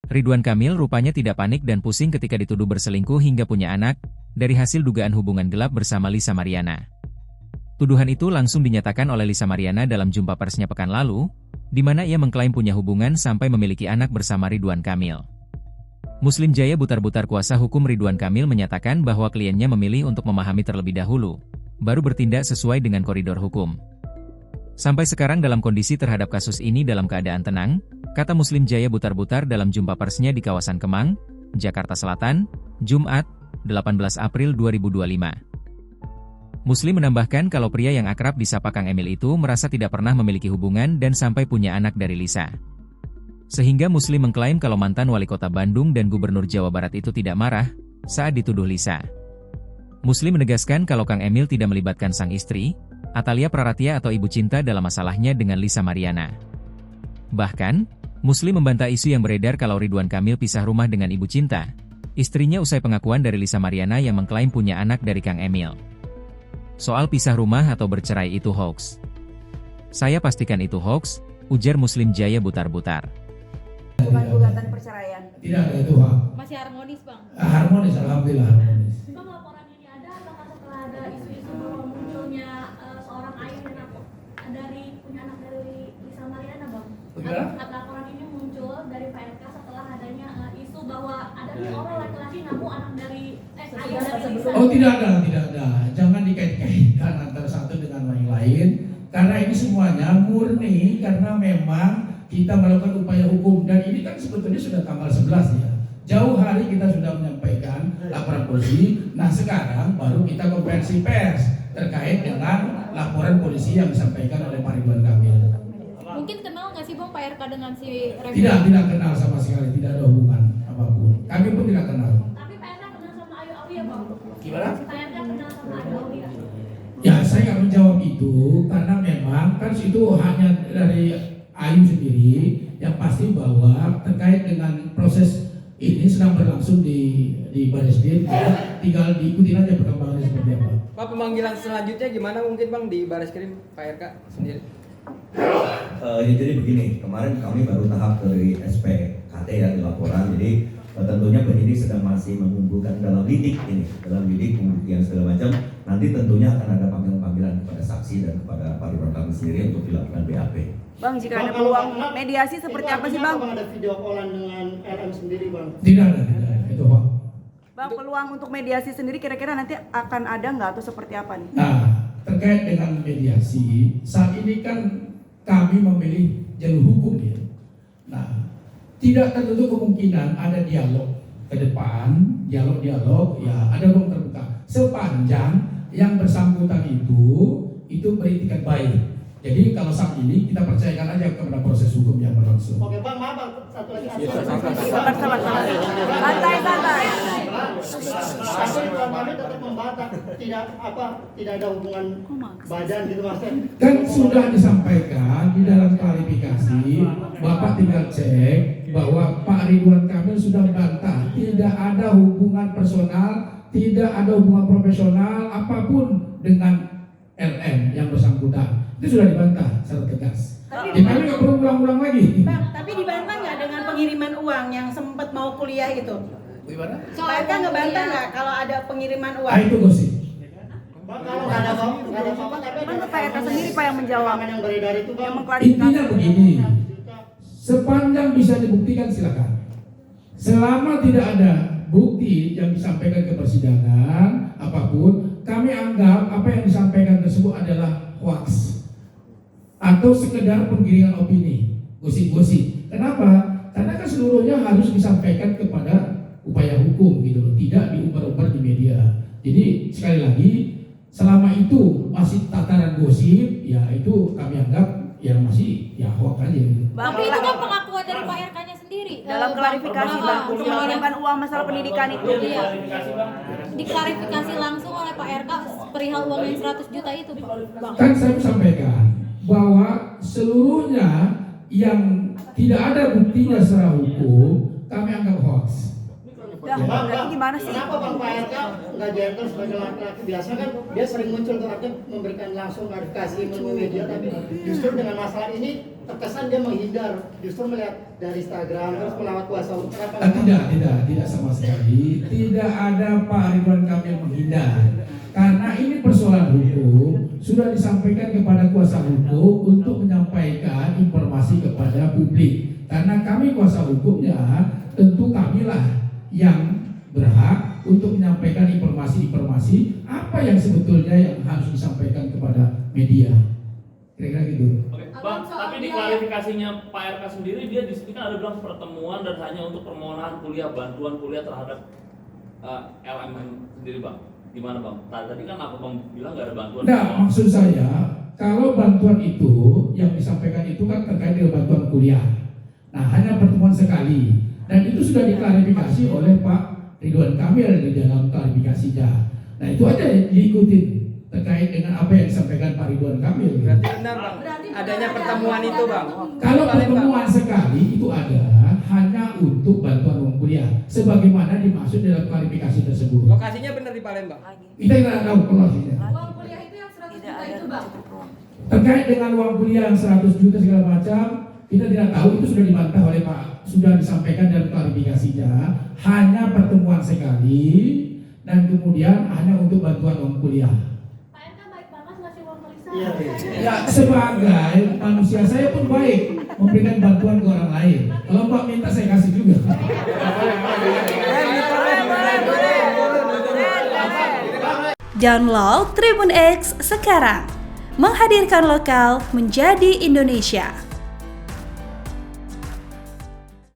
Ridwan Kamil rupanya tidak panik dan pusing ketika dituduh berselingkuh hingga punya anak, dari hasil dugaan hubungan gelap bersama Lisa Mariana. Tuduhan itu langsung dinyatakan oleh Lisa Mariana dalam jumpa persnya pekan lalu, di mana ia mengklaim punya hubungan sampai memiliki anak bersama Ridwan Kamil. Muslim Jaya Butar-Butar kuasa hukum Ridwan Kamil menyatakan bahwa kliennya memilih untuk memahami terlebih dahulu, baru bertindak sesuai dengan koridor hukum. Sampai sekarang dalam kondisi terhadap kasus ini dalam keadaan tenang, kata Muslim Jaya Butar-Butar dalam jumpa persnya di kawasan Kemang, Jakarta Selatan, Jumat, 18 April 2025. Muslim menambahkan kalau pria yang akrab disapa Kang Emil itu merasa tidak pernah memiliki hubungan dan sampai punya anak dari Lisa. Sehingga Muslim mengklaim kalau mantan wali kota Bandung dan gubernur Jawa Barat itu tidak marah saat dituduh Lisa. Muslim menegaskan kalau Kang Emil tidak melibatkan sang istri, Atalia Praratia atau ibu cinta dalam masalahnya dengan Lisa Mariana. Bahkan, Muslim membantah isu yang beredar kalau Ridwan Kamil pisah rumah dengan ibu cinta, istrinya usai pengakuan dari Lisa Mariana yang mengklaim punya anak dari Kang Emil. Soal pisah rumah atau bercerai itu hoax. Saya pastikan itu hoax, ujar Muslim Jaya Butar-Butar. Bukan gugatan perceraian. Tidak ada itu hak. Masih harmonis, Bang? Harmonis, alhamdulillah harmonis. Bang, laporan ini ada apakah setelah ada isu-isu bahwa munculnya seorang ayah dan dari punya anak dari Lisa Mariana, Bang? Bagaimana? Laporan ini muncul dari Pak RK setelah adanya isu bahwa ada orang laki-laki namun anak dari ayah dari Lisa. Oh tidak ada. Jangan dikait-kaitkan antara satu dengan yang lain. Karena ini semuanya murni karena memang kita melakukan upaya hukum dan ini kan sebetulnya sudah tanggal 11 ya. Jauh hari kita sudah menyampaikan laporan polisi. Nah sekarang baru kita konferensi pers terkait dengan laporan polisi yang disampaikan oleh Pak Ridwan Kamil. Mungkin kenal nggak sih, Bang, Pak RK dengan si Revie? Tidak kenal sama sekali, tidak ada hubungan apapun. Kami pun tidak kenal. Tapi Pak RK kenal sama Ayu Aulia, Bang? Gimana? Pak RK kenal sama Ayu Aulia? Ya saya nggak menjawab itu karena memang kan itu hanya dari Ayu sendiri. Yang pasti bahwa terkait dengan proses ini sedang berlangsung di Barreskrim, ya, tinggal diikuti aja perkembangannya seperti apa. Pak, pemanggilan selanjutnya gimana mungkin Bang di Barreskrim Pak RK sendiri? Jadi begini, kemarin kami baru tahap dari SPKT ya di laporan, jadi tentunya penyidik sedang masih mengumpulkan dalam lidik pembuktian segala macam. Nanti tentunya akan ada panggilan-panggilan kepada saksi dan kepada Pak Ridwan Kamil sendiri untuk dilakukan BAP. Bang, jika ada peluang mediasi seperti apa sih, Bang? Ada video callan dengan RM sendiri, Bang? Tidak ada, itu Pak. Bang, peluang untuk mediasi sendiri kira-kira nanti akan ada nggak atau seperti apa nih? Nah, terkait dengan mediasi, saat ini kan kami memilih jalur hukum ya. Nah, tidak tertutup kemungkinan ada dialog ke depan, dialog ya ada ruang terbuka. Sepanjang yang bersangkutan itu beritikat baik. Jadi kalau saat ini kita percayakan aja kepada proses hukum yang berlangsung. Oke, Bang, maaf, Bang. Satu lagi. Sabar. Santai. Tapi kami tetap membantah tidak ada hubungan badan gitu, Mas. Kan sudah disampaikan di dalam klarifikasi, Bapak tinggal cek bahwa Pak Ridwan Kamil sudah membantah tidak ada hubungan personal, tidak ada hubungan profesional apapun dengan LM yang bersangkutan. Itu sudah dibantah secara tegas. Kami nggak perlu ulang-ulang lagi. Bang, tapi dibantah nggak dengan pengiriman uang yang sempat mau kuliah itu? Gimana? Pak RK ngebantah nggak kalau ada pengiriman uang? Ah, itu gosip. Bang, kalau nggak ada apa-apa, tapi Bang, Pak RK sendiri Pak yang menjawab, yang beredar itu, Bang. yang mengklarifikasi. Intinya begini, sepanjang bisa dibuktikan silakan. Selama tidak ada bukti yang disampaikan ke persidangan apapun, kami anggap apa yang disampaikan tersebut adalah hoax atau sekedar penggiringan opini, gosip-gosip. Kenapa? Karena kan seluruhnya harus disampaikan kepada upaya hukum gitu loh, tidak diumbar-umbar di media. Jadi sekali lagi, selama itu masih tataran gosip, ya itu kami anggap ya masih ya hoax aja gitu. Tapi itu kan pengakuan dari Pak RK-nya sendiri. Dalam klarifikasi, Bang, untuk mengirimkan uang masalah pendidikan itu. Iya. Diklarifikasi langsung oleh Pak RK perihal uang yang 100 juta itu, Bang. Kan saya sampaikan bahwa seluruhnya yang tidak ada buktinya secara hukum kami anggap hoax. Dah, berarti gimana sih? Kenapa Bang Pak RK nggak diantar sebagai laki-laki biasa kan dia sering muncul tuh artinya memberikan langsung klarifikasi melalui media, tapi justru dengan masalah ini terkesan dia menghindar, justru melihat dari Instagram terus melawat kuasa hukum. Kenapa? Tidak sama sekali. Tidak ada Pak Ridwan Kamil menghindar. Karena ini persoalan hukum, sudah disampaikan kepada kuasa hukum untuk menyampaikan informasi kepada publik. Karena kami kuasa hukumnya, tentu kamilah yang berhak untuk menyampaikan informasi-informasi apa yang sebetulnya yang harus disampaikan kepada media. Kira-kira gitu. Oke, Bang, tapi di klarifikasinya Pak RK sendiri, dia di sini kan ada bilang pertemuan dan hanya untuk permohonan kuliah, bantuan kuliah terhadap LMM sendiri, Bang. Gimana, Bang? Tadi kan apa Bang bilang nggak ada bantuan? Nah, maksud saya, kalau bantuan itu yang disampaikan itu kan terkait dengan bantuan kuliah. Nah, hanya pertemuan sekali. Dan itu sudah diklarifikasi oleh Pak Ridwan Kamil di dalam klarifikasinya. Nah, itu aja diikutin terkait dengan apa yang disampaikan Pak Ridwan Kamil. Berarti benar Bang, adanya pertemuan itu Bang. Kalau pertemuan sekali itu ada hanya untuk bantuan uang kuliah, sebagaimana dimaksud dalam klarifikasi tersebut. Lokasinya benar di Palembang. Kita tidak tahu lokasinya. Uang kuliah itu yang 100 juta itu Bang. Terkait dengan uang kuliah yang 100 juta segala macam, kita tidak tahu, itu sudah dibantah oleh Pak, sudah disampaikan dalam klarifikasinya, hanya pertemuan sekali dan kemudian hanya untuk bantuan uang kuliah. Pak RK baik banget ngasih uang ke Lisa. Iya. Ya, sebagai manusia saya pun baik memberikan bantuan ke orang lain. Kalau Pak minta saya kasih juga. Download Tribun X sekarang, menghadirkan lokal menjadi Indonesia.